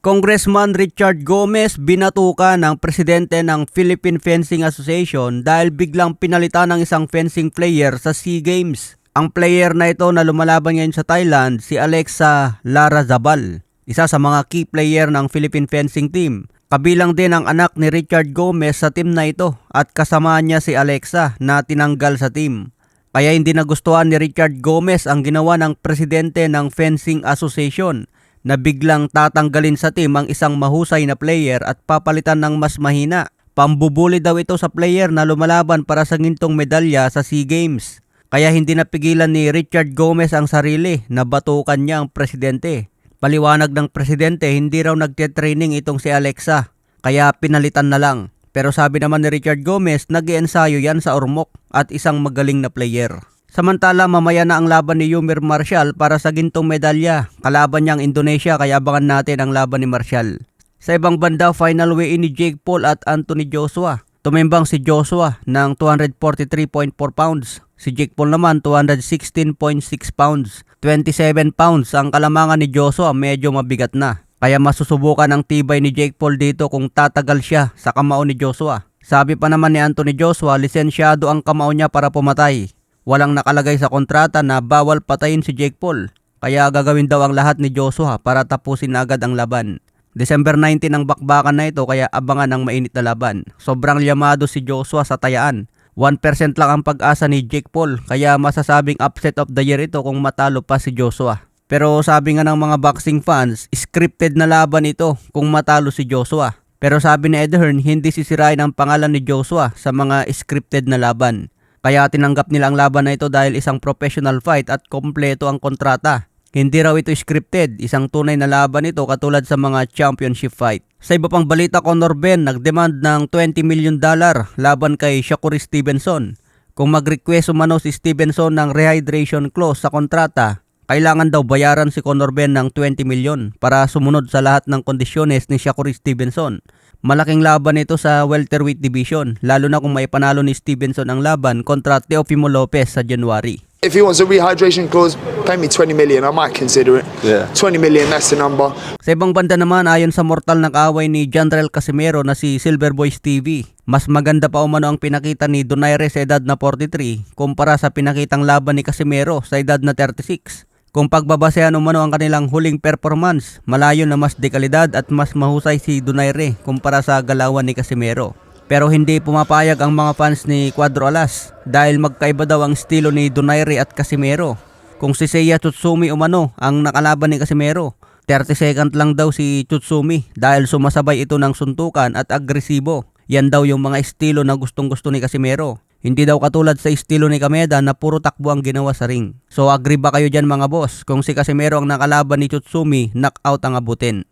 Congressman Richard Gomez binatukan ng presidente ng Philippine Fencing Association dahil biglang pinalitan ng isang fencing player sa SEA Games. Ang player na ito na lumalaban ngayon sa Thailand, si Alexa Larazabal, isa sa mga key player ng Philippine Fencing Team. Kabilang din ang anak ni Richard Gomez sa team na ito at kasama niya si Alexa na tinanggal sa team. Kaya hindi nagustuhan ni Richard Gomez ang ginawa ng presidente ng Fencing Association na biglang tatanggalin sa team ang isang mahusay na player at papalitan ng mas mahina. Pambubuli daw ito sa player na lumalaban para sa gintong medalya sa SEA Games. Kaya hindi napigilan ni Richard Gomez ang sarili na batukan niya ang presidente. Paliwanag ng presidente, hindi raw nagte-training itong si Alexa, kaya pinalitan na lang. Pero sabi naman ni Richard Gomez, nag-iensayo yan sa Ormoc at isang magaling na player. Samantala, mamaya na ang laban ni Yumir Marcial para sa gintong medalya. Kalaban niya ang Indonesia, kaya abangan natin ang laban ni Marcial. Sa ibang banda, final weigh-in ni Jake Paul at Anthony Joshua. Tumimbang si Joshua ng 243.4 pounds. Si Jake Paul naman 216.6 pounds. 27 pounds ang kalamangan ni Joshua, medyo mabigat na. Kaya masusubukan ang tibay ni Jake Paul dito kung tatagal siya sa kamao ni Joshua. Sabi pa naman ni Anthony Joshua, lisensyado ang kamao niya para pumatay. Walang nakalagay sa kontrata na bawal patayin si Jake Paul. Kaya gagawin daw ang lahat ni Joshua para tapusin agad ang laban. December 19 ang bakbakan na ito, kaya abangan ang mainit na laban. Sobrang yamado si Joshua sa tayaan. 1% lang ang pag-asa ni Jake Paul, kaya masasabing upset of the year ito kung matalo pa si Joshua. Pero sabi nga ng mga boxing fans, scripted na laban ito kung matalo si Joshua. Pero sabi ni Ed Hearn, hindi sisirain ang pangalan ni Joshua sa mga scripted na laban. Kaya tinanggap nila ang laban na ito dahil isang professional fight at kompleto ang kontrata. Hindi raw ito scripted, isang tunay na laban ito katulad sa mga championship fight. Sa iba pang balita, Conor Benn nagdemand ng $20 million laban kay Shakur Stevenson. Kung mag-request umano si Stevenson ng rehydration clause sa kontrata, kailangan daw bayaran si Conor Benn ng 20 million para sumunod sa lahat ng kondisyones ni Shakur Stevenson. Malaking laban ito sa welterweight division, lalo na kung may panalo ni Stevenson ang laban kontra Teofimo Lopez sa January. If he wants a rehydration clause, pay me 20 million, I might consider it. Yeah. 20 million, that's the number. Sa ibang banda naman, ayon sa mortal na kaaway ni Janrel Casimero na si Silverboys TV, mas maganda pa umano ang pinakita ni Donaire sa edad na 43 kumpara sa pinakitang laban ni Casimero sa edad na 36. Kung pagbabasehan umano ang kanilang huling performance, malayo na mas dekalidad at mas mahusay si Donaire kumpara sa galawan ni Casimero. Pero hindi pumapayag ang mga fans ni Cuadro Alas dahil magkaiba daw ang estilo ni Donaire at Casimero. Kung si Seiya Tsutsumi umano ang nakalaban ni Casimero, 30 second lang daw si Tsutsumi dahil sumasabay ito ng suntukan at agresibo. Yan daw yung mga estilo na gustong-gusto ni Casimero. Hindi daw katulad sa estilo ni Kameda na puro takbo ang ginawa sa ring. So agree ba kayo dyan mga boss? Kung si Casimero ang nakalaban ni Tsutsumi, knockout ang abutin.